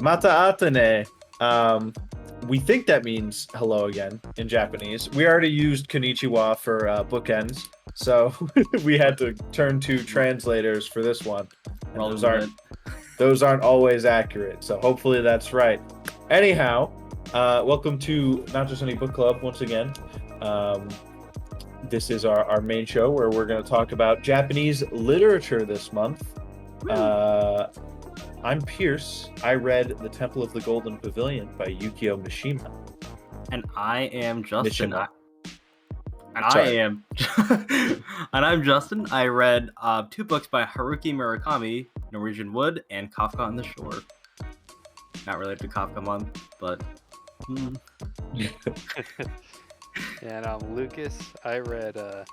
Mata atane. We think that means hello again in Japanese. We already used konnichiwa for bookends, so we had to turn to translators for this one, and those aren't always accurate. So hopefully that's right. Anyhow, welcome to Not Just Any Book Club once again. This is our main show where we're going to talk about Japanese literature this month. I'm Pierce. I read The Temple of the Golden Pavilion by Yukio Mishima. And I am Justin. Mishima. And I'm Justin. I read 2 books by Haruki Murakami, Norwegian Wood, and Kafka on the Shore. Not related to Kafka Month, but... And I'm Lucas. I read a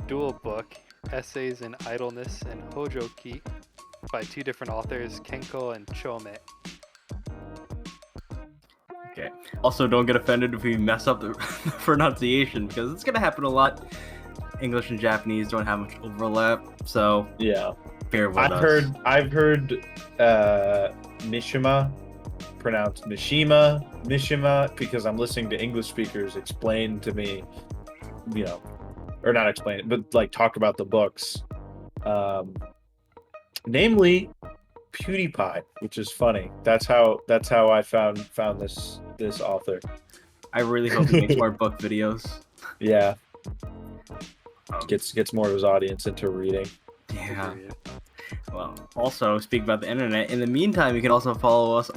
dual book, Essays in Idleness and Hojoki, by 2 different authors, Kenko and Chome. Okay. Also, don't get offended if we mess up the pronunciation, because it's gonna happen a lot. English and Japanese don't have much overlap, so yeah. Bear with us. I've heard Mishima pronounced Mishima, because I'm listening to English speakers explain to me, or not explain it, but like talk about the books. Namely PewDiePie, which is funny. That's how I found this author. I really hope he makes more book videos. Yeah. Gets more of his audience into reading. Yeah. Well, also, speak about the internet. In the meantime, you can also follow us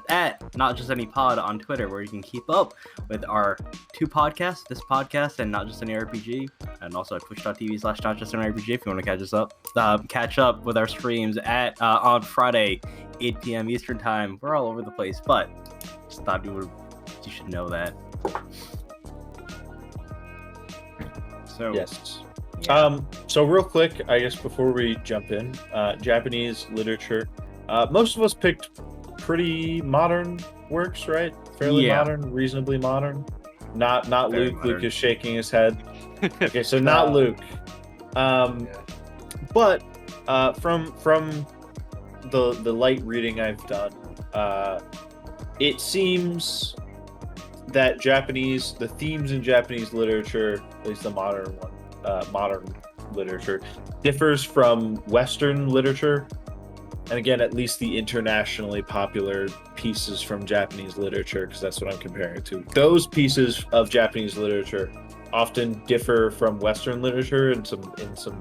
at Not Just Any Pod on Twitter, where you can keep up with our 2 podcasts, this podcast and Not Just Any RPG, and also at twitch.tv/Not Just Any RPG if you want to catch up with our streams at on Friday, 8 p.m. Eastern Time. We're all over the place, but just thought you should know that. So yes. Yeah. So real quick, I guess before we jump in, Japanese literature. Most of us picked pretty modern works, right? Fairly modern, reasonably modern. Not Luke. Modern. Luke is shaking his head. Okay, so not Luke. But from the light reading I've done, it seems that the themes in Japanese literature, at least the modern one, modern literature, differs from Western literature, and again, at least the internationally popular pieces from Japanese literature, because that's what I'm comparing it to. Those pieces of Japanese literature often differ from Western literature in some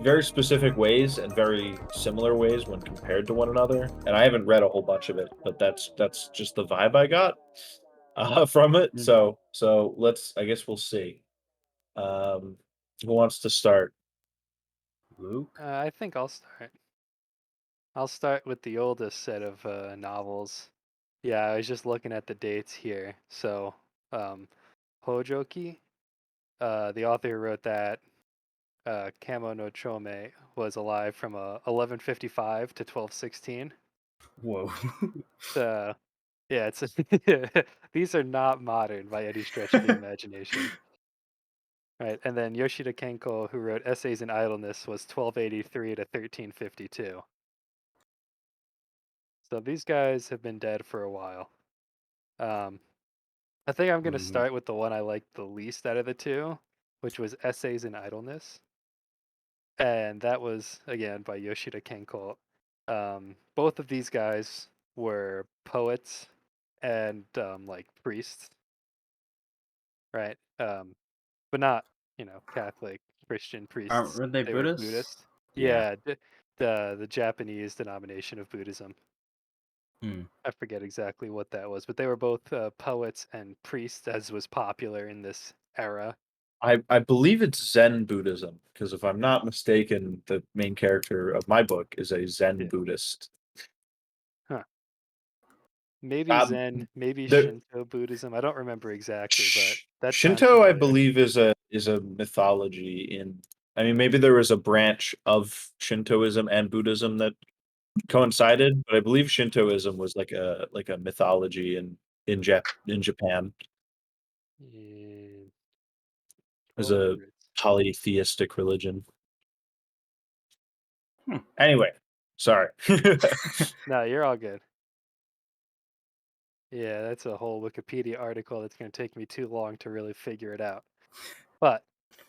very specific ways and very similar ways when compared to one another. And I haven't read a whole bunch of it, but that's just the vibe I got from it. Mm-hmm. So I guess we'll see. Who wants to start? Luke? I think I'll start. I'll start with the oldest set of novels. Yeah, I was just looking at the dates here. So, Hojoki, the author who wrote that, Kamo no Chome, was alive from 1155 to 1216. Whoa. Yeah, it's these are not modern by any stretch of the imagination. Right, and then Yoshida Kenko, who wrote Essays in Idleness, was 1283 to 1352. So these guys have been dead for a while. I think I'm going to start with the one I liked the least out of the 2, which was Essays in Idleness. And that was, again, by Yoshida Kenko. Both of these guys were poets and priests, right? But not, Catholic, Christian priests. Were they Buddhists? Were Buddhist. Yeah, the Japanese denomination of Buddhism. I forget exactly what that was, but they were both poets and priests, as was popular in this era. I believe it's Zen Buddhism, because if I'm not mistaken, the main character of my book is a Zen Buddhist. Huh. Maybe Zen, maybe Shinto Buddhism. I don't remember exactly, but that's Shinto, I believe, is a mythology in. I mean, maybe there was a branch of Shintoism and Buddhism that coincided, but I believe Shintoism was like a mythology in Japan. As a polytheistic religion. Anyway, sorry. No, you're all good. Yeah, that's a whole Wikipedia article that's going to take me too long to really figure it out. But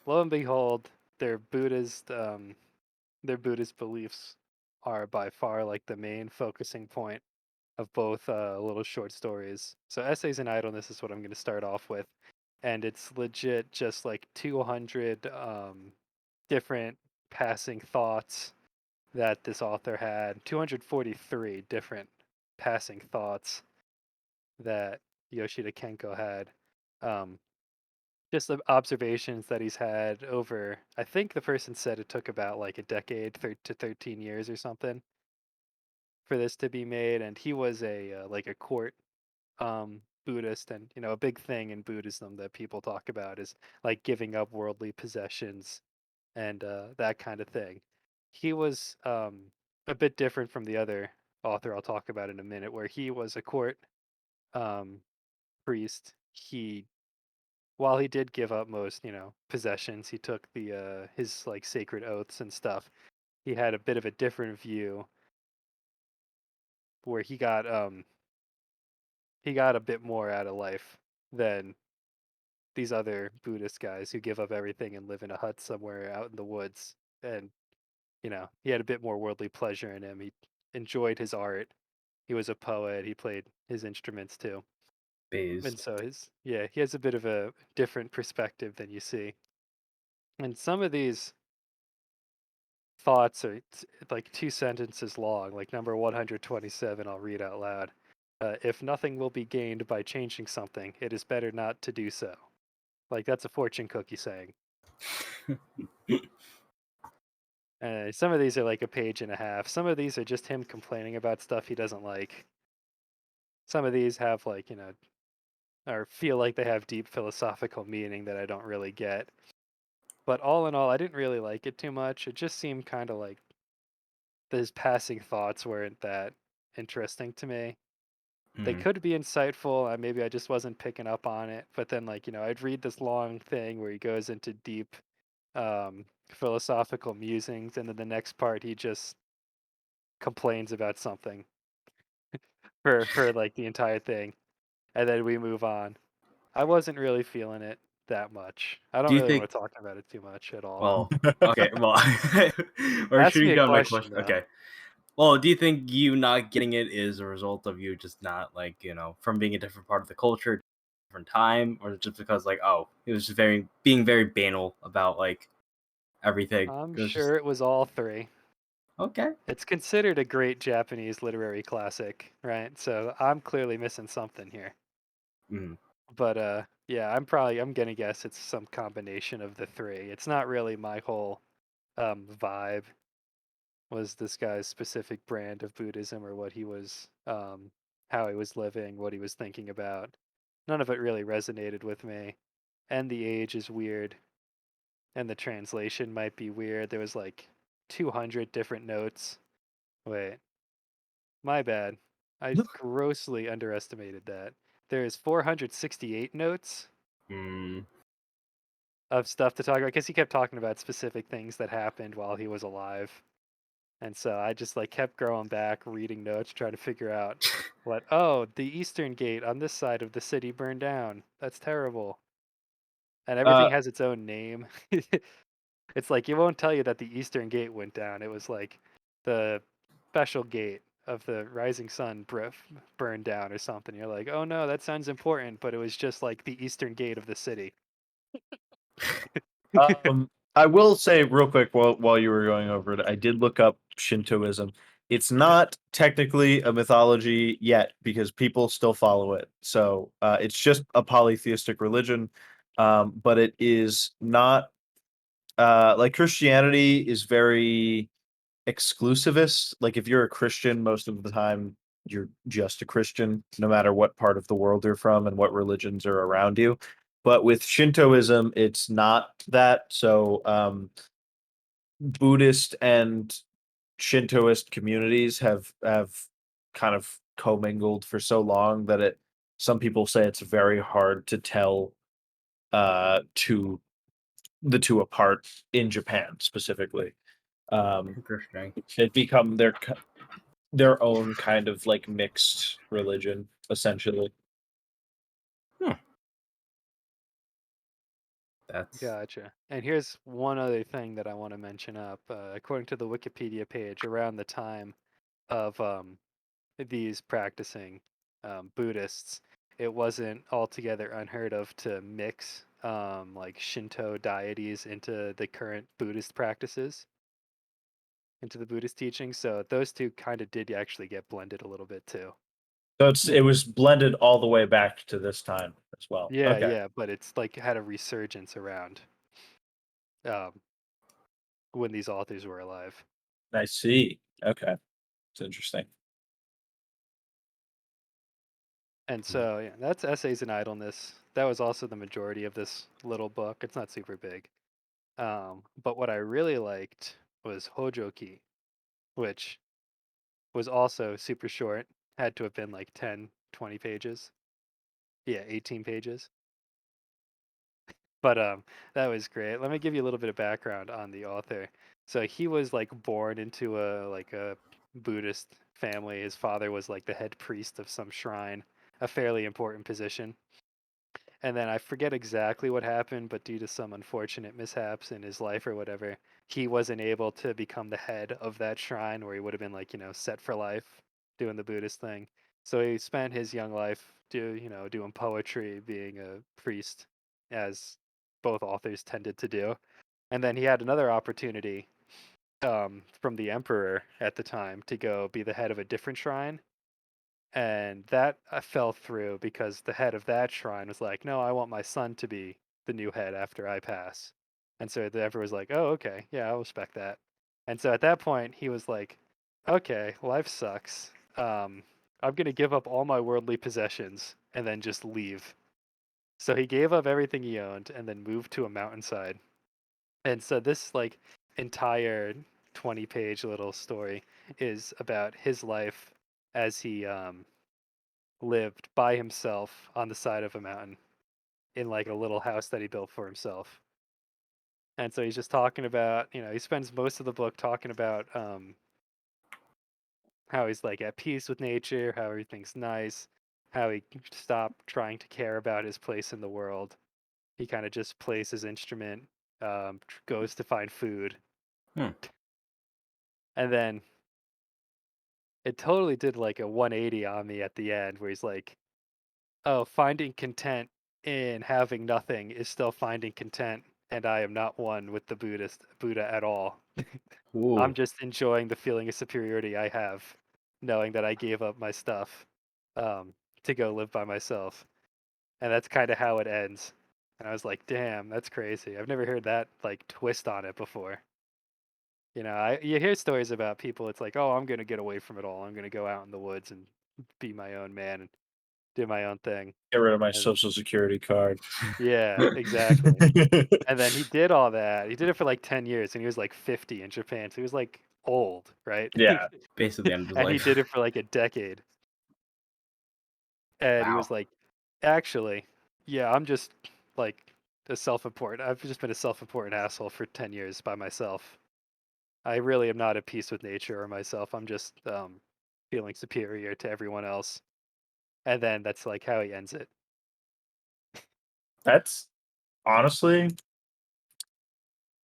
lo and behold, their Buddhist their Buddhist beliefs are by far like the main focusing point of both little short stories. So Essays in Idleness is what I'm going to start off with, and it's legit just like 200 different passing thoughts that this author had, 243 different passing thoughts that Yoshida Kenko had. Um, just the observations that he's had over, I think the person said it took about like a decade to 13 years or something for this to be made. And he was a like a court Buddhist, and a big thing in Buddhism that people talk about is like giving up worldly possessions and that kind of thing. He was a bit different from the other author I'll talk about in a minute, where he was a court um, priest. While he did give up most, possessions, he took the his like sacred oaths and stuff. He had a bit of a different view where he got a bit more out of life than these other Buddhist guys who give up everything and live in a hut somewhere out in the woods. And he had a bit more worldly pleasure in him. He enjoyed his art. He was a poet. He played his instruments too. And Based. so he has a bit of a different perspective than you see. And some of these thoughts are like 2 sentences long, like number 127, I'll read out loud. If nothing will be gained by changing something, it is better not to do so. Like, that's a fortune cookie saying. Some of these are like a page and a half. Some of these are just him complaining about stuff he doesn't like. Some of these have like, or feel like they have deep philosophical meaning that I don't really get. But all in all, I didn't really like it too much. It just seemed kind of like his passing thoughts weren't that interesting to me. They Mm. could be insightful. Maybe I just wasn't picking up on it. But then, like, I'd read this long thing where he goes into deep philosophical musings, and then the next part he just complains about something for like the entire thing, and then we move on. I wasn't really feeling it that much. I don't Do you really think? want to talk about it too much at all. Well, okay. Well, or Ask should me we a go on my question question? though. Okay. Well, do you think you not getting it is a result of you just not like from being a different part of the culture, different time, or just because like it was just being very banal about like everything? I'm It was just sure it was all three. okay. It's considered a great Japanese literary classic, right? So I'm clearly missing something here. Mm. But yeah, I'm gonna guess it's some combination of the three. It's not really my whole vibe. Was this guy's specific brand of Buddhism, or what he was how he was living, what he was thinking about. None of it really resonated with me. And the age is weird, and the translation might be weird. There was like 200 different notes. Wait, my bad. I grossly underestimated that. There's 468 notes Mm. of stuff to talk about, because he kept talking about specific things that happened while he was alive. And so I just like kept going back, reading notes, trying to figure out the Eastern Gate on this side of the city burned down. That's terrible. And everything uh, has its own name. It's like, it won't tell you that the Eastern Gate went down. It was like the special gate of the rising sun burned down or something. You're like, oh no, that sounds important, but it was just like the Eastern Gate of the city. I will say real quick while you were going over it, I did look up Shintoism. It's Okay. not technically a mythology yet because people still follow it. So it's just a polytheistic religion, but it is not like Christianity is very exclusivist. Like if you're a Christian, most of the time you're just a Christian, no matter what part of the world you're from and what religions are around you. But with Shintoism, it's not that. So Buddhist and Shintoist communities have kind of commingled for so long that it some people say it's very hard to tell to the two apart in Japan specifically. Um, Interesting. it become their own kind of like mixed religion. essentially. That's Gotcha. And here's one other thing that I want to mention up. According to the Wikipedia page, around the time of these practicing Buddhists, it wasn't altogether unheard of to mix like Shinto deities into the current Buddhist practices, into the Buddhist teachings. So those two kind of did actually get blended a little bit too. So it was blended all the way back to this time as well. Yeah, Okay. yeah, but it's like had a resurgence around um, when these authors were alive. I see. Okay. It's interesting. And so, yeah, that's Essays in Idleness. That was also the majority of this little book. It's not super big. But what I really liked was Hojoki, which was also super short. Had to have been like 10, 20 pages. Yeah, 18 pages. But that was great. Let me give you a little bit of background on the author. So he was like born into a Buddhist family. His father was like the head priest of some shrine, a fairly important position. And then I forget exactly what happened, but due to some unfortunate mishaps in his life or whatever, he wasn't able to become the head of that shrine where he would have been like, set for life doing the Buddhist thing. So he spent his young life doing poetry, being a priest, as both authors tended to do. And then he had another opportunity from the emperor at the time to go be the head of a different shrine, and that fell through because the head of that shrine was like, "No, I want my son to be the new head after I pass." And so the emperor was like, "Oh, okay, yeah, I'll respect that." And so at that point, he was like, "Okay, life sucks. I'm gonna give up all my worldly possessions and then just leave." So he gave up everything he owned and then moved to a mountainside. And so this like entire 20-page little story is about his life as he lived by himself on the side of a mountain in like a little house that he built for himself. And so he's just talking about, he spends most of the book talking about how he's like at peace with nature, how everything's nice, how he stopped trying to care about his place in the world. He kind of just plays his instrument, goes to find food, Hmm. and then it totally did like a 180 on me at the end, where he's like, "Oh, finding content in having nothing is still finding content, and I am not one with the Buddha at all. I'm Ooh. just enjoying the feeling of superiority I have, knowing that I gave up my stuff to go live by myself." And that's kind of how it ends. And I was like, "Damn, that's crazy. I've never heard that like twist on it before." You hear stories about people. It's like, "Oh, I'm gonna get away from it all. I'm gonna go out in the woods and be my own man and do my own thing." Get rid of my And social security card. yeah, exactly. And then he did all that. He did it for like 10 years and he was like 50 in Japan. So he was like old, right? Yeah. Basically the end of his And he life. did it for like a decade. And he Wow. was like, "Actually, yeah, I'm just like I've just been a self-important asshole for 10 years by myself. I really am not at peace with nature or myself. I'm just feeling superior to everyone else." And then that's like how he ends it. That's honestly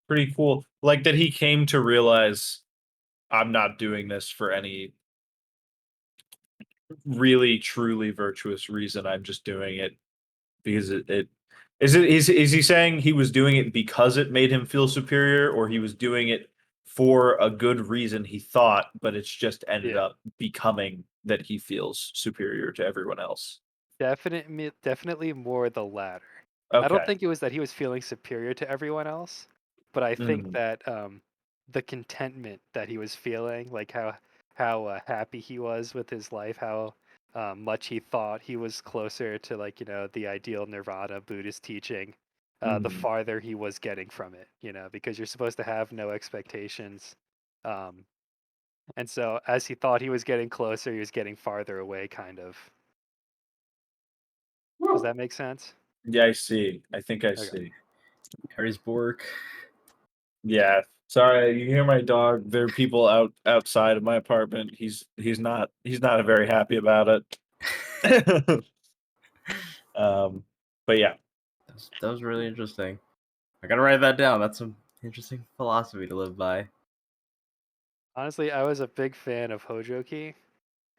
pretty cool. Like that he came to realize I'm not doing this for any really truly virtuous reason. I'm just doing it because is he saying he was doing it because it made him feel superior, or he was doing it for a good reason he thought, but it's just ended Yeah. up becoming that he feels superior to everyone else? Definitely more the latter. I don't Okay. think it was that he was feeling superior to everyone else, but I think Mm, that the contentment that he was feeling, like how happy he was with his life, how much he thought he was closer to like the ideal nirvana Buddhist teaching, the mhm. farther he was getting from it. Because you're supposed to have no expectations, um, and so as he thought he was getting closer, he was getting farther away, kind of. Does that make sense? Yeah, I see. I think I Okay. see. Harrisburg. Yeah. Sorry, you hear my dog. There are people outside of my apartment. He's not very happy about it. But yeah. That was really interesting. I gotta write that down. That's some interesting philosophy to live by. Honestly, I was a big fan of Hojoki,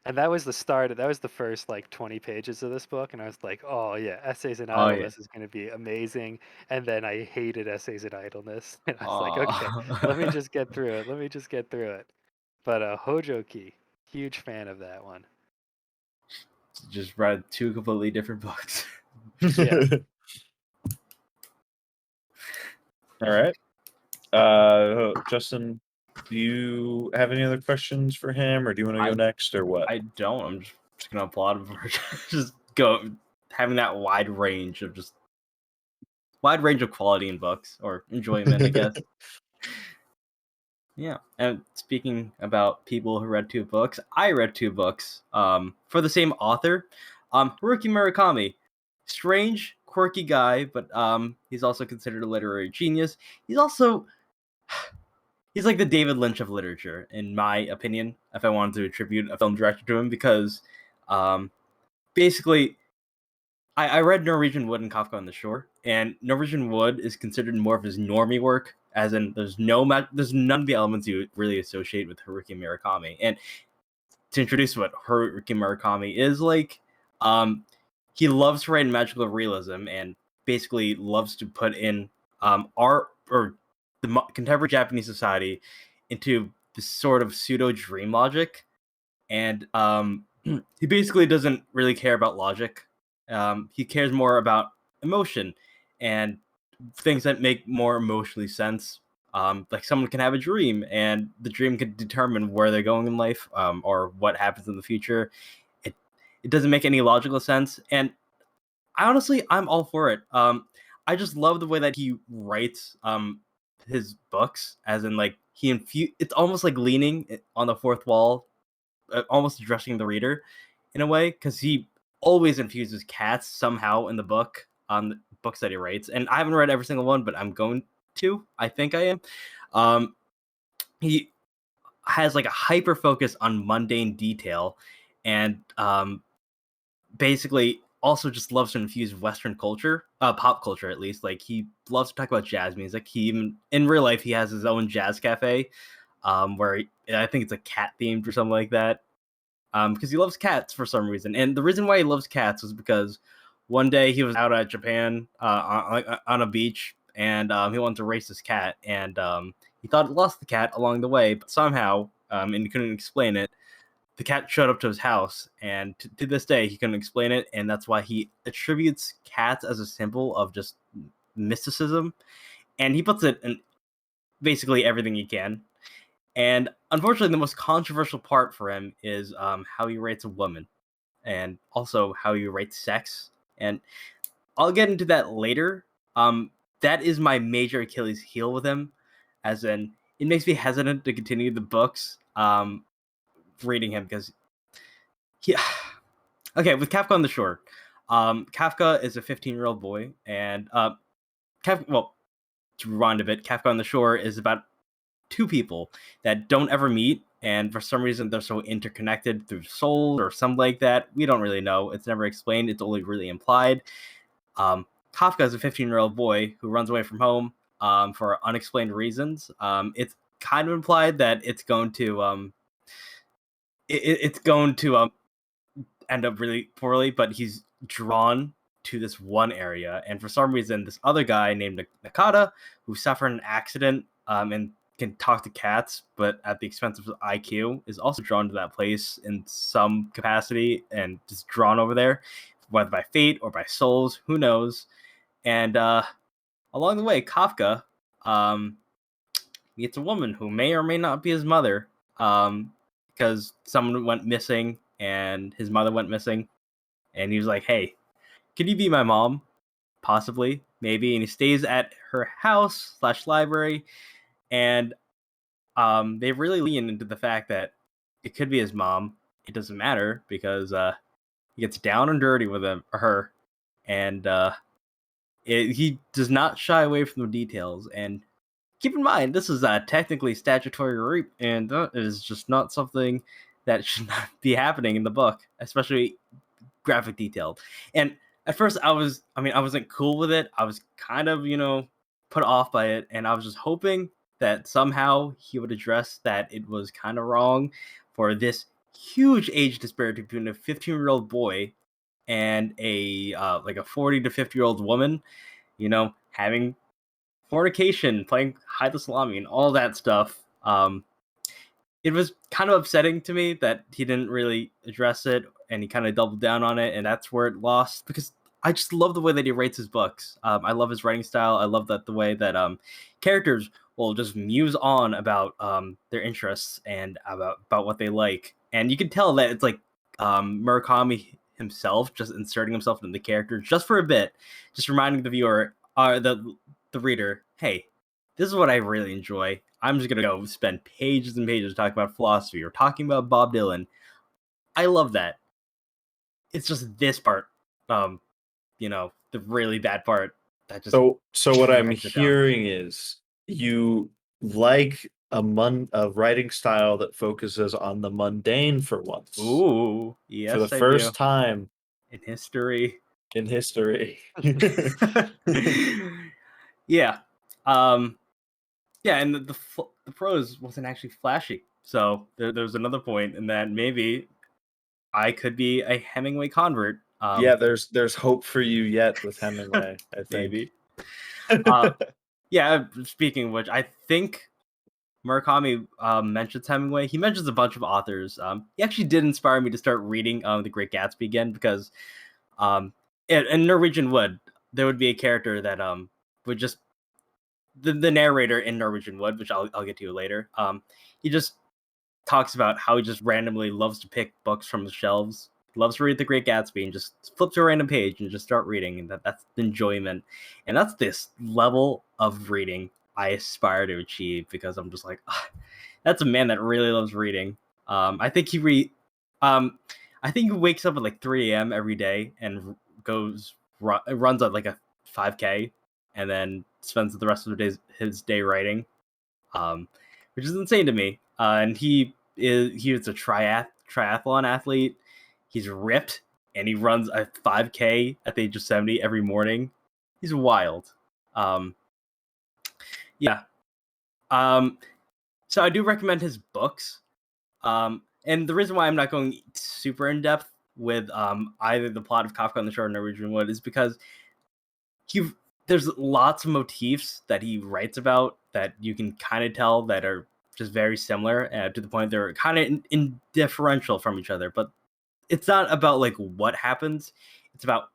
and that was the start. That was the first like 20 pages of this book, and I was like, "Oh yeah, Essays in Oh yeah. Idleness is going to be amazing." And then I hated Essays in Idleness, and I was like, "Okay, let me Aw. just get through it. Let me just get through it." But Hojoki, huge fan of that one. Just read two completely different books. Yeah. All right. Justin, do you have any other questions for him, or do you want to go next, or what? I don't. I'm just gonna applaud him for just go having that wide range of quality in books or enjoyment, I guess. Yeah. And speaking about people who read two books, I read two books for the same author. Haruki Murakami. Strange, quirky guy, but he's also considered a literary genius. He's like the David Lynch of literature, in my opinion, if I wanted to attribute a film director to him, because basically I read Norwegian Wood and Kafka on the Shore, and Norwegian Wood is considered more of his normie work, as in there's none of the elements you really associate with Haruki Murakami. And to introduce what Haruki Murakami is like, he loves to write in magical realism and basically loves to put in art or the contemporary Japanese society into this sort of pseudo dream logic, and he basically doesn't really care about logic. He cares more about emotion and things that make more emotionally sense. Like someone can have a dream, and the dream can determine where they're going in life, or what happens in the future. It it doesn't make any logical sense, and I'm all for it. I just love the way that he writes his books, as in like it's almost like leaning on the fourth wall, almost addressing the reader in a way, because he always infuses cats somehow in the book on the books that he writes. And I haven't read every single one, but I'm going to. I think I am. Um, he has like a hyper focus on mundane detail, and basically also just loves to infuse Western culture, pop culture at least. Like he loves to talk about jazz music. He even in real life he has his own jazz cafe, where I think it's a cat themed or something like that. Because he loves cats for some reason. And the reason why he loves cats was because one day he was out at Japan on a beach, and he wanted to race his cat, and he thought he lost the cat along the way, but somehow, and he couldn't explain it, the cat showed up to his house, and to this day he couldn't explain it, and that's why he attributes cats as a symbol of just mysticism, and he puts it in basically everything he can. And unfortunately, the most controversial part for him is how he rates a woman, and also how he rates sex. And I'll get into that later. That is my major Achilles heel with him, as in it makes me hesitant to continue the books reading him, because he. Okay, with Kafka on the Shore, Kafka is a 15-year-old boy, and to rewind a bit, Kafka on the Shore is about two people that don't ever meet, and for some reason they're so interconnected through souls or something like that. We don't really know. It's never explained. It's only really implied. Kafka is a 15-year-old boy who runs away from home for unexplained reasons. It's kind of implied that it's going to end up really poorly, but he's drawn to this one area, and for some reason this other guy named Nakata, who suffered an accident and can talk to cats but at the expense of his IQ, is also drawn to that place in some capacity and just drawn over there, whether by fate or by souls, who knows. And along the way, Kafka meets a woman who may or may not be his mother, because someone went missing and his mother went missing, and he was like, hey, could you be my mom? Possibly, maybe. And he stays at her house / library, and they really lean into the fact that it could be his mom. It doesn't matter, because he gets down and dirty with him or her, and he does not shy away from the details. And keep in mind, this is technically statutory rape, and that is just not something that should not be happening in the book, especially graphic detailed. And at first I wasn't cool with it. I was kind of, put off by it, and I was just hoping that somehow he would address that it was kind of wrong for this huge age disparity between a 15-year-old boy and a 40 to 50-year-old woman, having fornication, playing hide the salami, and all that stuff. It was kind of upsetting to me that he didn't really address it, and he kind of doubled down on it, and that's where it lost, because I just love the way that he writes his books. I love his writing style. I love the way that characters will just muse on about their interests and about what they like, and you can tell that it's like Murakami himself just inserting himself in the character just for a bit, just reminding the viewer, the reader, hey, this is what I really enjoy. I'm just gonna go spend pages and pages talking about philosophy or talking about Bob Dylan. I love that. It's just this part, the really bad part that just. So what I'm drags it down. hearing is you like a writing style that focuses on the mundane for once. Ooh, yes, for the I first do. time In history. in history. Yeah. Yeah, and the prose wasn't actually flashy. So there's another point in that maybe I could be a Hemingway convert. Yeah, there's hope for you yet with Hemingway, I think. Maybe. Yeah, speaking of which, I think Murakami mentions Hemingway. He mentions a bunch of authors. He actually did inspire me to start reading The Great Gatsby again, because in Norwegian Wood, there would be a character that would just the narrator in Norwegian Wood, which I'll get to later. He just talks about how he just randomly loves to pick books from the shelves, loves to read The Great Gatsby, and just flip to a random page and just start reading, and that's the enjoyment. And that's this level of reading I aspire to achieve, because I'm just like, that's a man that really loves reading. I think he wakes up at like 3 a.m. every day and runs at like a 5K, and then spends the rest of his day writing, which is insane to me. And he is a triathlon athlete. He's ripped, and he runs a 5K at the age of 70 every morning. He's wild. Yeah. So I do recommend his books. And the reason why I'm not going super in depth with either the plot of Kafka on the Shore or Norwegian Wood is because there's lots of motifs that he writes about that you can kind of tell that are just very similar, to the point they're kind of indifferential from each other. But it's not about like what happens; it's about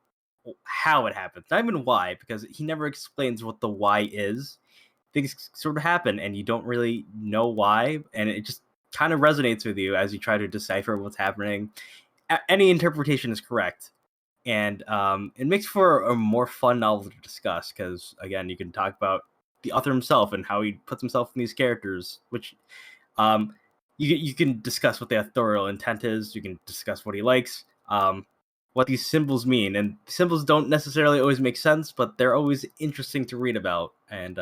how it happens, not even why, because he never explains what the why is. Things sort of happen, and you don't really know why, and it just kind of resonates with you as you try to decipher what's happening. Any interpretation is correct. And it makes for a more fun novel to discuss, because again, you can talk about the author himself and how he puts himself in these characters, which you can discuss what the authorial intent is. You can discuss what he likes, what these symbols mean, and symbols don't necessarily always make sense, but they're always interesting to read about. And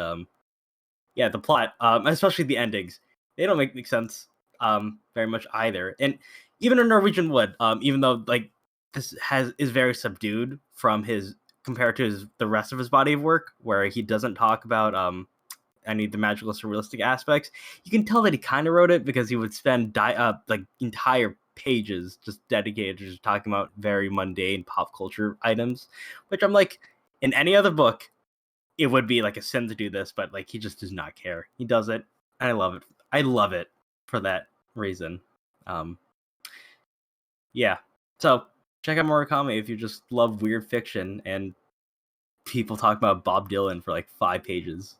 yeah, the plot, especially the endings, they don't make sense very much either. And even in Norwegian Wood, even though like this is very subdued from compared to the rest of his body of work, where he doesn't talk about any of the magical surrealistic aspects, you can tell that he kind of wrote it because he would spend like entire pages just dedicated to just talking about very mundane pop culture items, which I'm like, in any other book it would be like a sin to do this, but like he just does not care. He does it, and I love it for that reason. Yeah, so check out Murakami if you just love weird fiction and people talk about Bob Dylan for like 5 pages.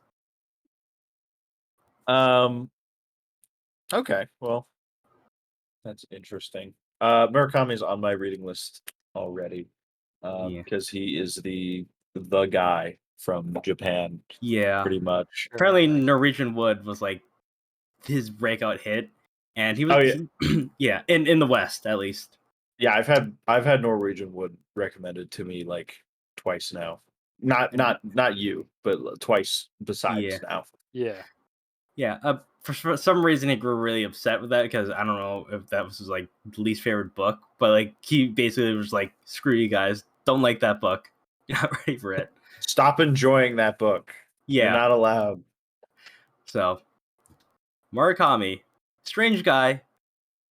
Okay, well, that's interesting. Murakami's on my reading list already, because he is the guy from Japan, Yeah, pretty much. apparently Norwegian Wood was like his breakout hit, and he was yeah, in the West at least. Yeah, I've had Norwegian Wood recommended to me like twice now. Not you, but twice besides now. Yeah. Yeah, for some reason he grew really upset with that because I don't know if that was his like least favorite book, but like he basically was like, "Screw you guys, don't like that book, you're not ready for it." Stop enjoying that book. You're Yeah, not allowed. so Murakami, strange guy,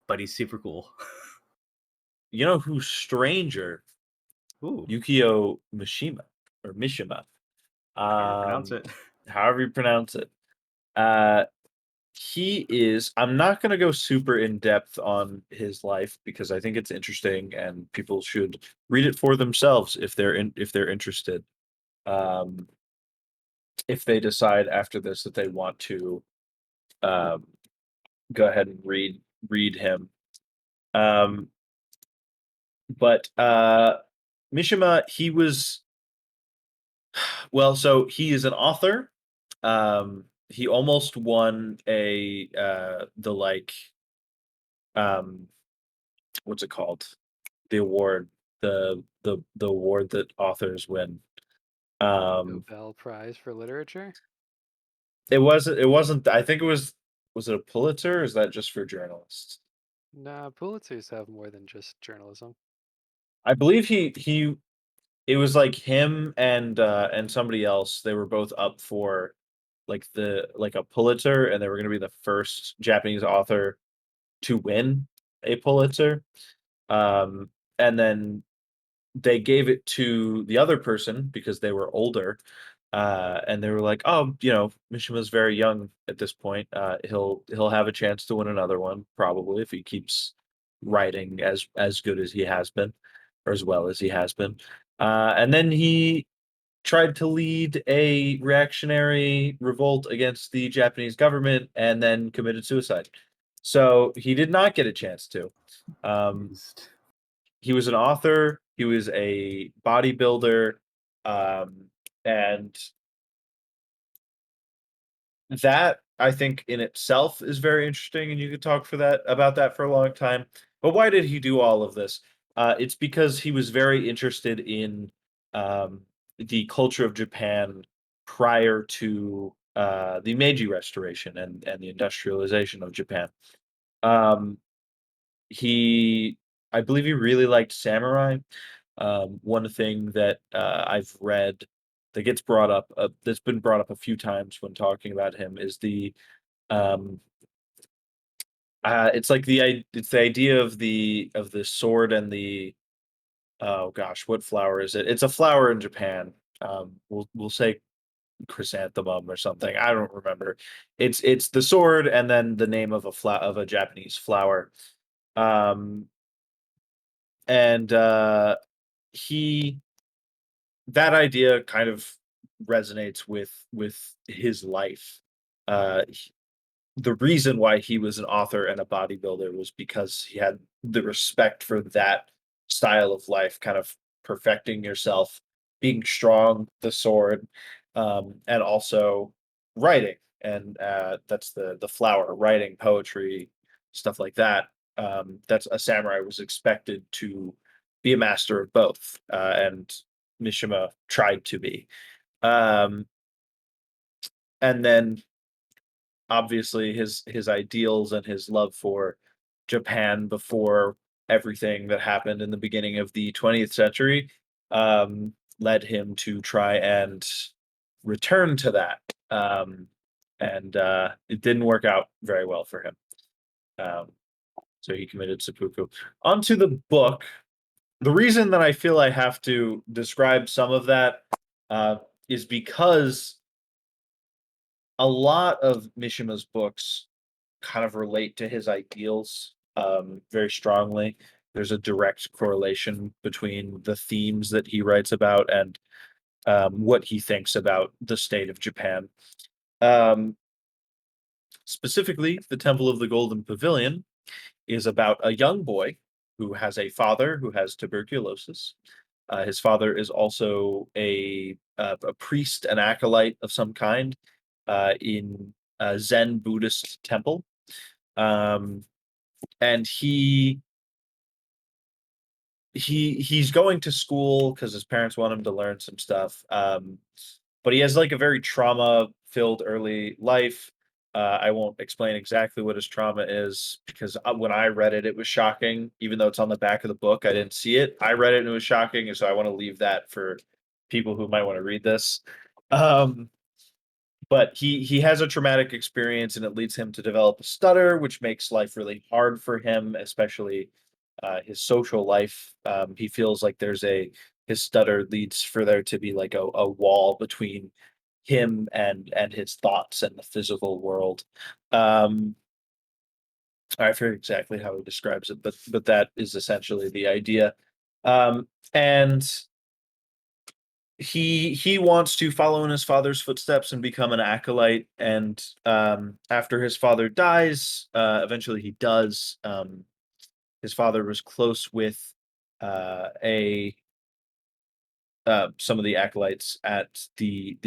but he's super cool. You know who's stranger? Ooh, Yukio Mishima or Mishima. however you pronounce Um, it. however you pronounce it. Uh, he is. I'm not going to go super in depth on his life because I think it's interesting and people should read it for themselves if they're interested. Um, if they decide after this that they want to um, go ahead and read him. Um, but Mishima, he was well. So he is an author. He almost won a the like um what's it called? The award, the award that authors win. Um, Nobel Prize for Literature. it wasn't. I think it was it a Pulitzer? Or is that just for journalists? Nah, Pulitzers have more than just journalism. I believe he it was like him and somebody else. They were both up for like a Pulitzer, and they were going to be the first Japanese author to win a Pulitzer. Um, and then they gave it to the other person because they were older. And they were like, "Oh, Mishima's very young at this point. He'll have a chance to win another one probably if he keeps writing as good as he has been, or as well as he has been." And then he tried to lead a reactionary revolt against the Japanese government and then committed suicide. So he did not get a chance to. Um, he was an author, he was a bodybuilder, and that I think in itself is very interesting, and you could talk for that about that for a long time. But why did he do all of this? It's because he was very interested in um, the culture of Japan prior to the Meiji Restoration and the industrialization of Japan. Um, he, I believe, he really liked samurai. One thing that I've read that gets brought up, that's been brought up a few times when talking about him, is the um, it's the idea of the sword and the oh gosh, what flower is it? It's a flower in Japan. We'll say chrysanthemum or something. I don't remember. It's the sword and then the name of a Japanese flower. Um, and he that idea kind of resonates with his life. Uh, the reason why he was an author and a bodybuilder was because he had the respect for that style of life, kind of perfecting yourself, being strong, the sword, and also writing. And that's the flower, writing, poetry, stuff like that. That's a samurai was expected to be a master of both, and Mishima tried to be. Um, and then obviously his ideals and his love for Japan before everything that happened in the beginning of the 20th century led him to try and return to that. And it didn't work out very well for him. Um, so he committed seppuku. Onto the book. The reason that I feel I have to describe some of that uh, is because a lot of Mishima's books kind of relate to his ideals very strongly. There's a direct correlation between the themes that he writes about and what he thinks about the state of Japan. Um, Specifically, the Temple of the Golden Pavilion is about a young boy who has a father who has tuberculosis. His father is also a priest, an acolyte of some kind in a Zen Buddhist temple. Um, and he's going to school because his parents want him to learn some stuff. But he has like a very trauma filled early life. I won't explain exactly what his trauma is because when I read it, it was shocking. Even though it's on the back of the book, I didn't see it. I read it and it was shocking, and so I want to leave that for people who might want to read this. Um, but he has a traumatic experience, and it leads him to develop a stutter, which makes life really hard for him, especially his social life. He feels like his stutter leads for there to be like a wall between him and his thoughts and the physical world. Um, I forget exactly how he describes it, but that is essentially the idea. And he wants to follow in his father's footsteps and become an acolyte. And after his father dies, eventually he does. His father was close with a some of the acolytes at the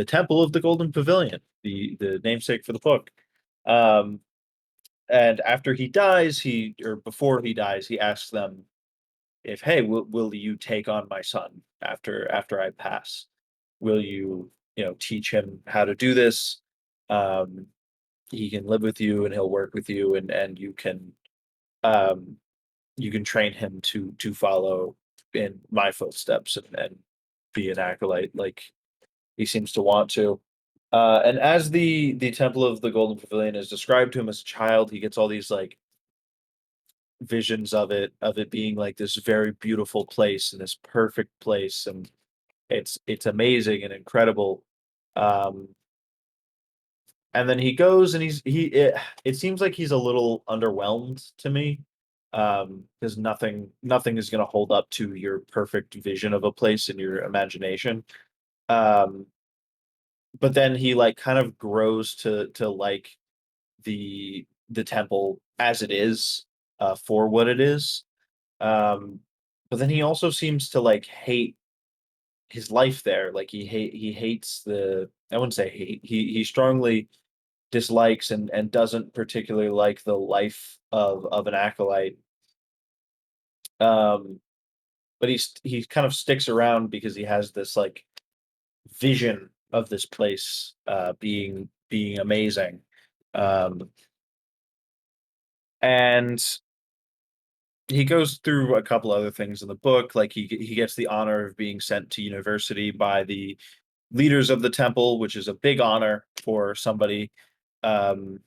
Temple of the Golden Pavilion, the namesake for the book. Um, and after he dies, or before he dies, he asks them if, hey, will you take on my son after I pass? Will you, teach him how to do this? Um, he can live with you and he'll work with you, and um, you can train him to follow in my footsteps and be an acolyte like he seems to want to. And as the Temple of the Golden Pavilion is described to him as a child, he gets all these like visions of it being like this very beautiful place and this perfect place, and it's amazing and incredible. Um, and then he goes and it seems like he's a little underwhelmed to me, because nothing is going to hold up to your perfect vision of a place in your imagination. Um, but then he like kind of grows to like the temple as it is, for what it is. Um, but then he also seems to like hate his life there. Like he hates I wouldn't say hate. He strongly dislikes and doesn't particularly like the life of an acolyte. Um, but he kind of sticks around because he has this like vision of this place being amazing. Um, and he goes through a couple other things in the book, like he gets the honor of being sent to university by the leaders of the temple, which is a big honor for somebody um,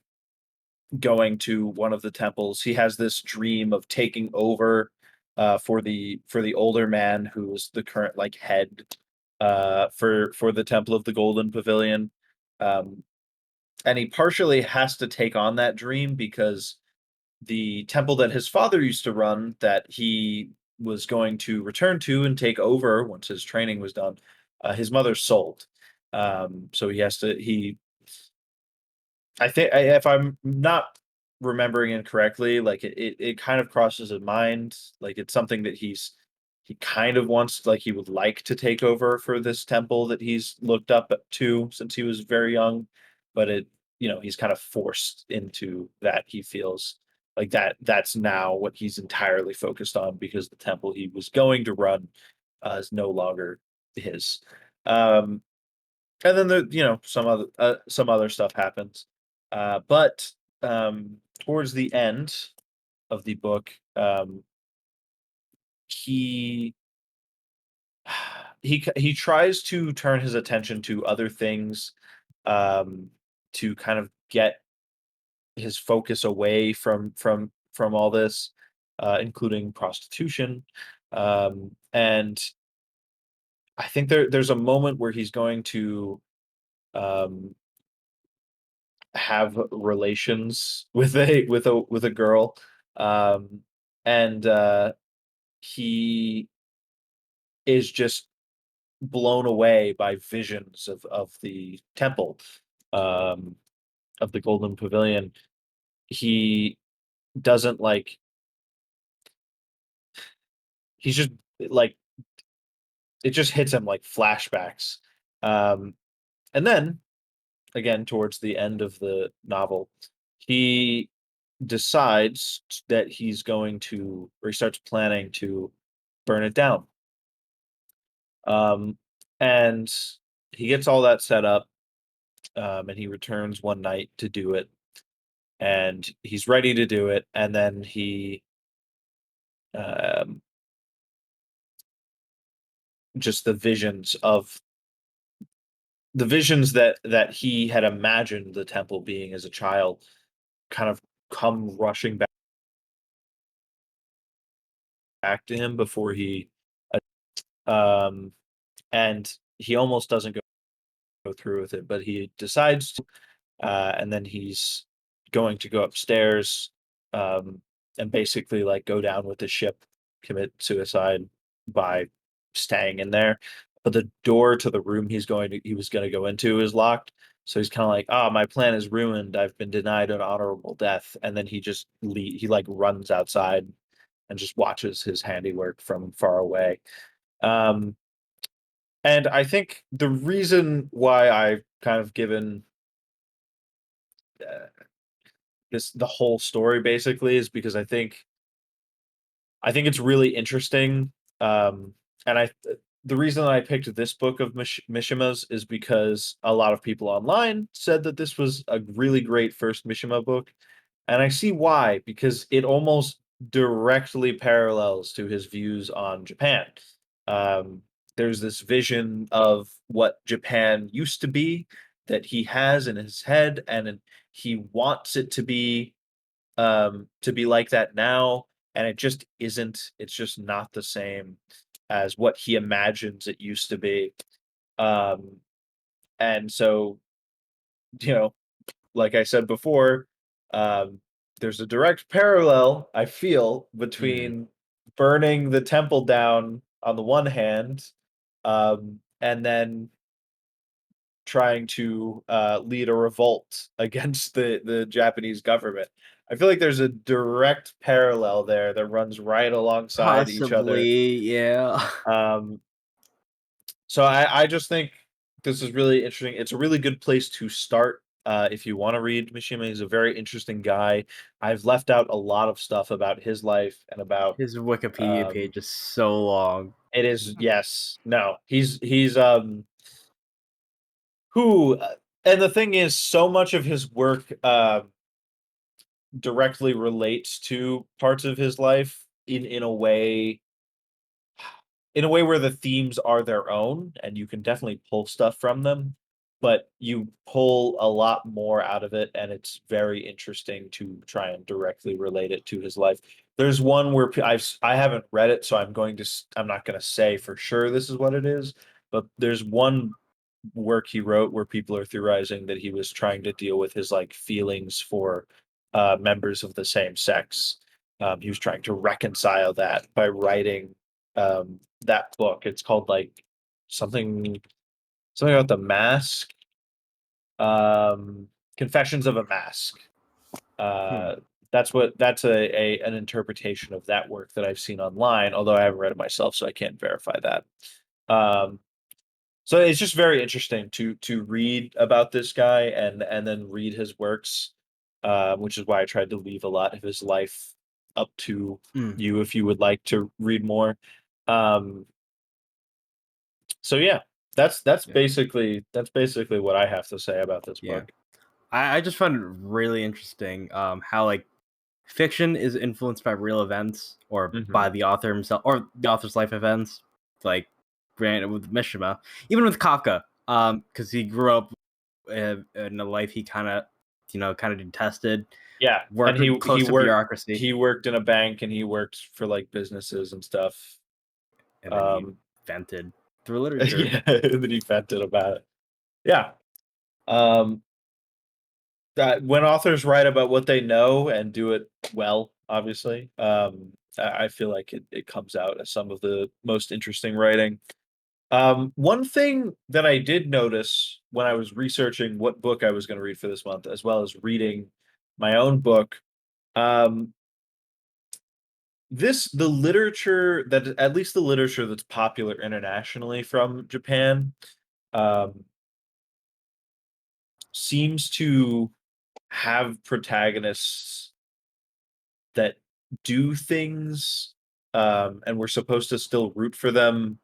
going to one of the temples. He has this dream of taking over for the older man who's the current like head for the Temple of the Golden Pavilion. Um, and he partially has to take on that dream because the temple that his father used to run, that he was going to return to and take over once his training was done, his mother sold. So he has to he I think, if I'm not remembering incorrectly, like it kind of crosses his mind, like it's something that he kind of wants, like he would like to take over for this temple that he's looked up to since he was very young, but he's kind of forced into that. He feels like that's now what he's entirely focused on because the temple he was going to run is no longer his. Um, and then some other stuff happens, but towards the end of the book, he he tries to turn his attention to other things, um, to kind of get his focus away from all this, including prostitution. And I think there's a moment where he's going to um, have relations with a girl, um and he is just blown away by visions of the temple, um of the Golden Pavilion. He doesn't like he's just like it just hits him like flashbacks. And then again towards the end of the novel, he decides that he starts planning to burn it down. And he gets all that set up, and he returns one night to do it, and he's ready to do it, and then he um, just the visions that he had imagined the temple being as a child kind of come rushing back to him before he um and he almost doesn't go through with it, but he decides to, and then he's going to go upstairs, um and basically like go down with the ship, commit suicide by staying in there. But the door to the room he was going to go into is locked. So he's kind of like, "Oh, my plan is ruined. I've been denied an honorable death." And then he like runs outside and just watches his handiwork from far away. Um, and I think the reason why I've kind of given uh, the whole story basically is because I think it's really interesting. And the reason that I picked this book of Mishima's is because a lot of people online said that this was a really great first Mishima book, and I see why, because it almost directly parallels to his views on Japan. Um, there's this vision of what Japan used to be that he has in his head, and he wants it to be like that now, and it just isn't. It's just not the same as what he imagines it used to be. Um, and so, you know, like I said before, um, there's a direct parallel, I feel, Mm. between burning the temple down on the one hand, and then trying to lead a revolt against the Japanese government. I feel like there's a direct parallel there that runs right alongside each other. Possibly, yeah. Um, so I just think this is really interesting. It's a really good place to start if you want to read Mishima. He's a very interesting guy. I've left out a lot of stuff about his life and about His Wikipedia um, page is so long. it is yes, no. He's who and the thing is so much of his work directly relates to parts of his life in a way where the themes are their own and you can definitely pull stuff from them, but you pull a lot more out of it, and it's very interesting to try and directly relate it to his life. There's one where I haven't read it, so I'm not going to say for sure this is what it is, but there's one work he wrote where people are theorizing that he was trying to deal with his like feelings for members of the same sex. He was trying to reconcile that by writing that book. It's called like something something about the mask. Um, Confessions of a Mask. Hmm. Uh, that's a an interpretation of that work that I've seen online, although I haven't read it myself, so I can't verify that. Um, so it's just very interesting to read about this guy and then read his works, which is why I tried to leave a lot of his life up to Mm. you if you would like to read more. Um, so yeah, Yeah. that's basically what I have to say about this Yeah. book. I just find it really interesting how like fiction is influenced by real events or Hmm. by the author himself or the author's life events. Like granted with Mishima, even with Kafka, because he grew up in a life he kind of kind of detested, Yeah, and worked close to bureaucracy, he worked in a bank and he worked for like businesses and stuff. and then he Um, vented through literature. yeah, that he vented about it. Yeah. Um, that when authors write about what they know and do it well, obviously, I feel like it comes out as some of the most interesting writing. One thing that I did notice when I was researching what book I was going to read for this month, as well as reading my own book, um, the literature that at least the literature that's popular internationally from Japan, um, seems to have protagonists that do things, and we're supposed to still root for them,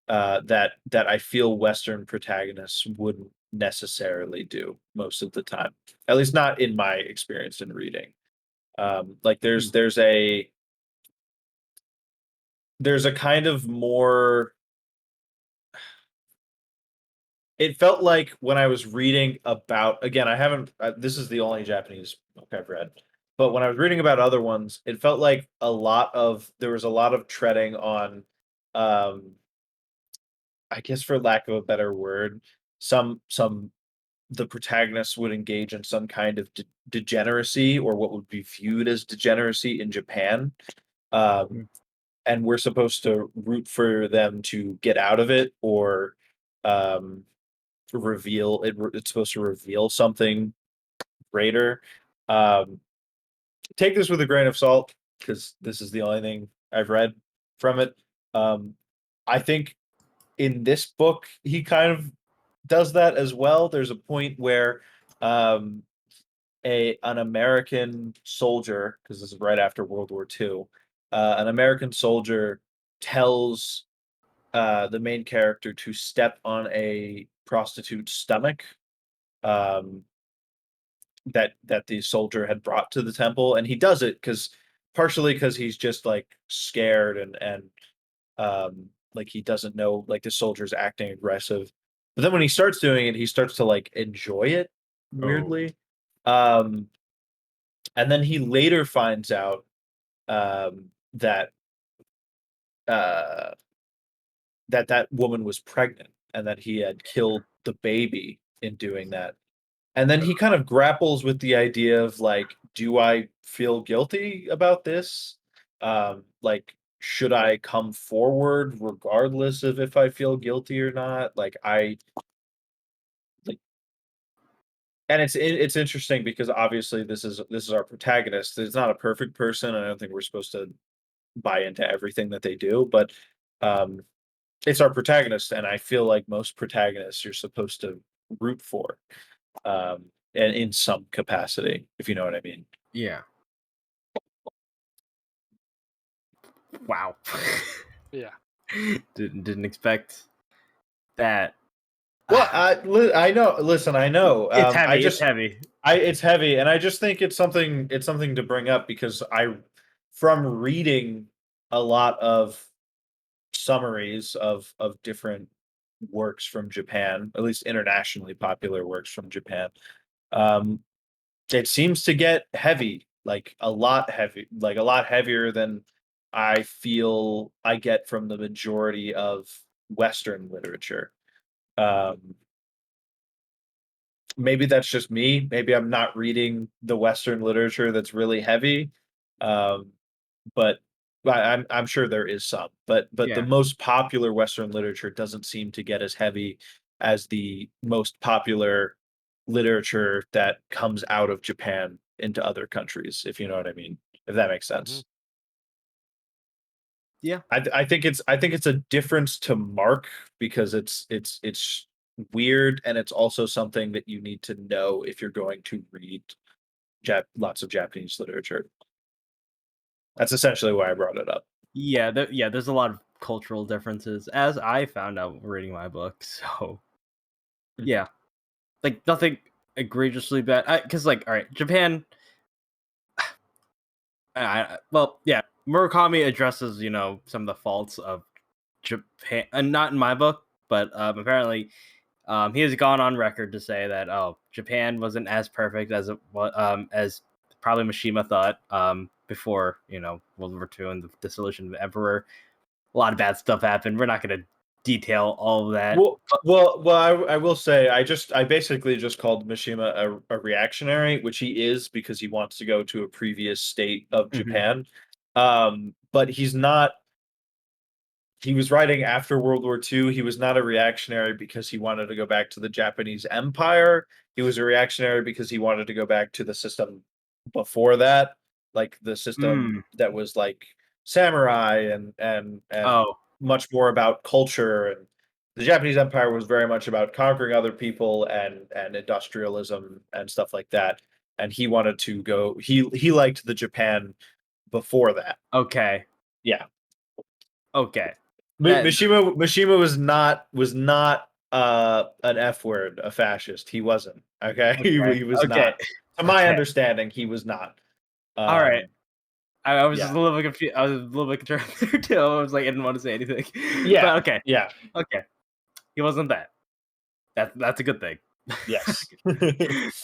that I feel Western protagonists necessarily do most of the time. At least not in my experience in reading. Like there's a kind of more. It felt like when I was reading about, again, I haven't, this is the only Japanese book I've read, but when I was reading about other ones, it felt like there was a lot of treading on, um, I guess for lack of a better word, some the protagonists would engage in some kind of degeneracy or what would be viewed as degeneracy in Japan. Um, Mm. and we're supposed to root for them to get out of it or um, it's supposed to reveal something greater. Um, take this with a grain of salt because this is the only thing I've read from it. I think in this book he kind of does that as well. There's a point where um, an American soldier, because this is right after World War II, an American soldier tells the main character to step on a prostitute's stomach um, that the soldier had brought to the temple, and he does it partially because he's just like scared and like he doesn't know like the soldier's acting aggressive. But then when he starts doing it, he starts to like enjoy it Oh. weirdly. Um, and then he later finds out that uh, that woman was pregnant and that he had killed the baby in doing that. And then he kind of grapples with the idea of like, do I feel guilty about this? Like, should I come forward regardless of if I feel guilty or not? Like, and it's interesting because obviously this is our protagonist. It's not a perfect person. I don't think we're supposed to buy into everything that they do, but um, it's our protagonist, and I feel like most protagonists you're supposed to root for, and in some capacity, if you know what I mean. Yeah. Wow. Yeah. Didn't expect that. Well, I know. Listen, I know. It's heavy. It's heavy. It's heavy, and I just think it's something. It's something to bring up because from reading a lot of summaries of different works from Japan, at least internationally popular works from Japan. Um, it seems to get heavy, like a lot heavier than I feel I get from the majority of Western literature. Um, maybe that's just me. Maybe I'm not reading the Western literature that's really heavy. Um, but I'm sure there is some, but the Yeah. most popular Western literature doesn't seem to get as heavy as the most popular literature that comes out of Japan into other countries, if you know what I mean, if that makes Hmm. sense. Yeah. I think it's a difference to mark because it's weird and it's also something that you need to know if you're going to read lots of Japanese literature. That's essentially why I brought it up. Yeah. Yeah. There's a lot of cultural differences, as I found out reading my book. So yeah, like nothing egregiously bad. Because like, all right, Japan. Well, yeah, Murakami addresses some of the faults of Japan, and not in my book, but apparently, he has gone on record to say that Japan wasn't as perfect as as probably Mishima thought before World War II and the dissolution of the emperor. A lot of bad stuff happened. We're not going to detail all of that. I will say I basically just called Mishima a reactionary, which he is because he wants to go to a previous state of Mhm. Japan. But he's not. He was writing after World War II. He was not a reactionary because he wanted to go back to the Japanese Empire. He was a reactionary because he wanted to go back to the system before that, like the system Mm. that was like samurai and Oh, much more about culture. And the Japanese Empire was very much about conquering other people and industrialism and stuff like that. And he wanted to go. He liked the Japan before that. okay, Yeah. okay. That Mishima was not an F word, a fascist. He wasn't. Okay, Okay. he was Okay. not. To my Okay. understanding, he was not. All right. I was just Yeah. a little bit confused. I was a little bit concerned there too. I was like, I didn't want to say anything. Yeah. But okay. Yeah. Okay. He wasn't that. That's a good thing. Yes.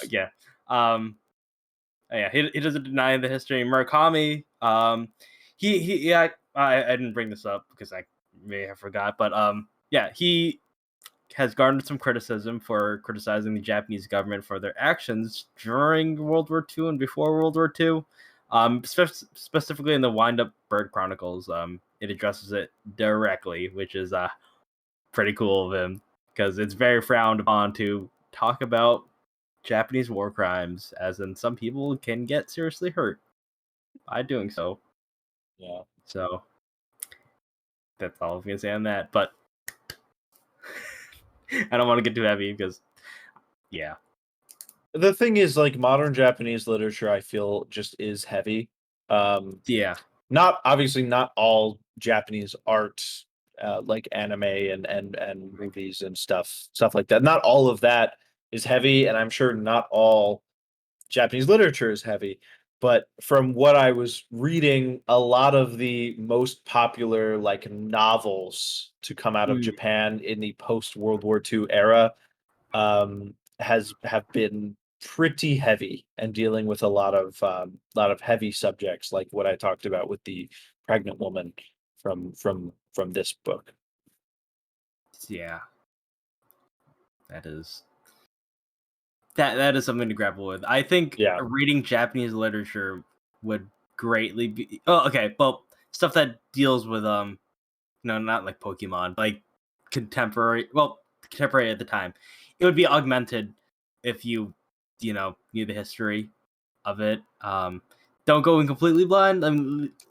Yeah. Um. Yeah. He doesn't deny the history. Murakami. He yeah. I didn't bring this up because I may have forgot. But yeah. He has garnered some criticism for criticizing the Japanese government for their actions during World War II and before World War II. Specifically in the Wind Up Bird Chronicles, it addresses it directly, which is pretty cool of him because it's very frowned upon to talk about Japanese war crimes, as in some people can get seriously hurt by doing so. Yeah. So that's all I'm gonna say on that. But I don't want to get too heavy because, yeah, The thing is, like modern Japanese literature, I feel just is heavy. yeah, Not obviously not all Japanese art, like anime and movies and stuff like that. Not all of that is heavy, and I'm sure not all Japanese literature is heavy. But from what I was reading, a lot of the most popular like novels to come out of mm, Japan in the post World War II era have been pretty heavy and dealing with a lot of heavy subjects like what I talked about with the pregnant woman from this book. yeah. That is that is something to grapple with. I think Yeah. reading Japanese literature would greatly be okay, well, stuff that deals with no, not like Pokemon, like contemporary at the time. It would be augmented if you knew the history of it. Don't go in completely blind. At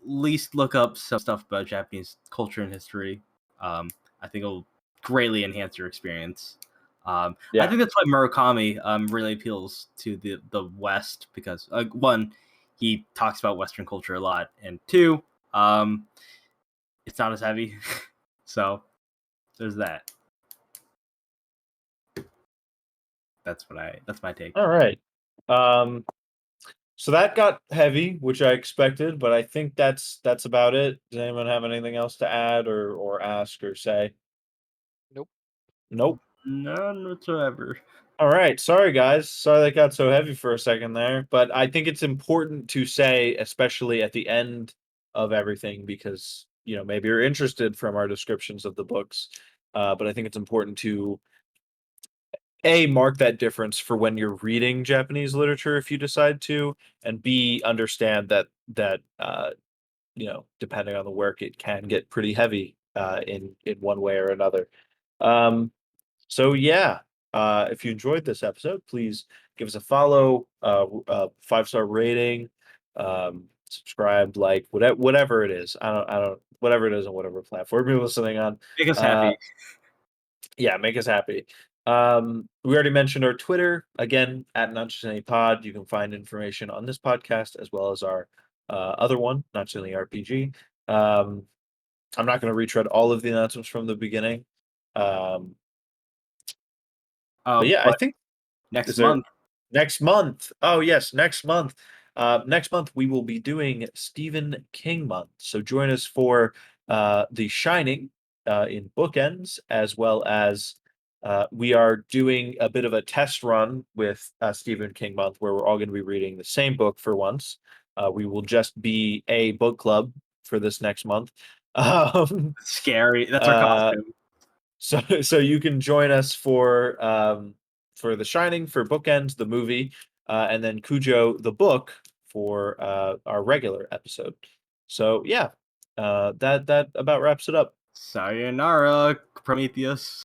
least look up some stuff about Japanese culture and history. I think it'll greatly enhance your experience. I Yeah. think that's why Murakami really appeals to the West because one, he talks about Western culture a lot, and two, it's not as heavy. So there's that. That's my take. All right. Um so that got heavy, which I expected, but I think that's about it. Does anyone have anything else to add or ask or say? Nope. Nope. None whatsoever. All right. Sorry, guys. Sorry that got so heavy for a second there. But I think it's important to say, especially at the end of everything, because, maybe you're interested from our descriptions of the books. But I think it's important to, A, mark that difference for when you're reading Japanese literature if you decide to, and B, understand that depending on the work, it can get pretty heavy in one way or another. Um, so yeah, if you enjoyed this episode, please give us a follow, 5-star rating, subscribe, like whatever it is. I don't whatever it is on whatever platform you're listening on. Make us Uh, happy. yeah, make us happy. We already mentioned our Twitter again at Not Just Any Pod. You can find information on this podcast as well as our other one, Not Just Any RPG. Um, I'm not going to retread all of the announcements from the beginning. Um, but yeah, I But think next is there month, next month? Oh yes, next month. Next month we will be doing Stephen King month. So join us for The Shining in bookends, as well as we are doing a bit of a test run with Stephen King month, where we're all going to be reading the same book for once. We will just be a book club for this next month. Um, scary. That's our uh, costume. so you can join us for The Shining for bookends, the movie, and then Cujo the book for our regular episode. So yeah, that about wraps it up. Sayonara, Prometheus.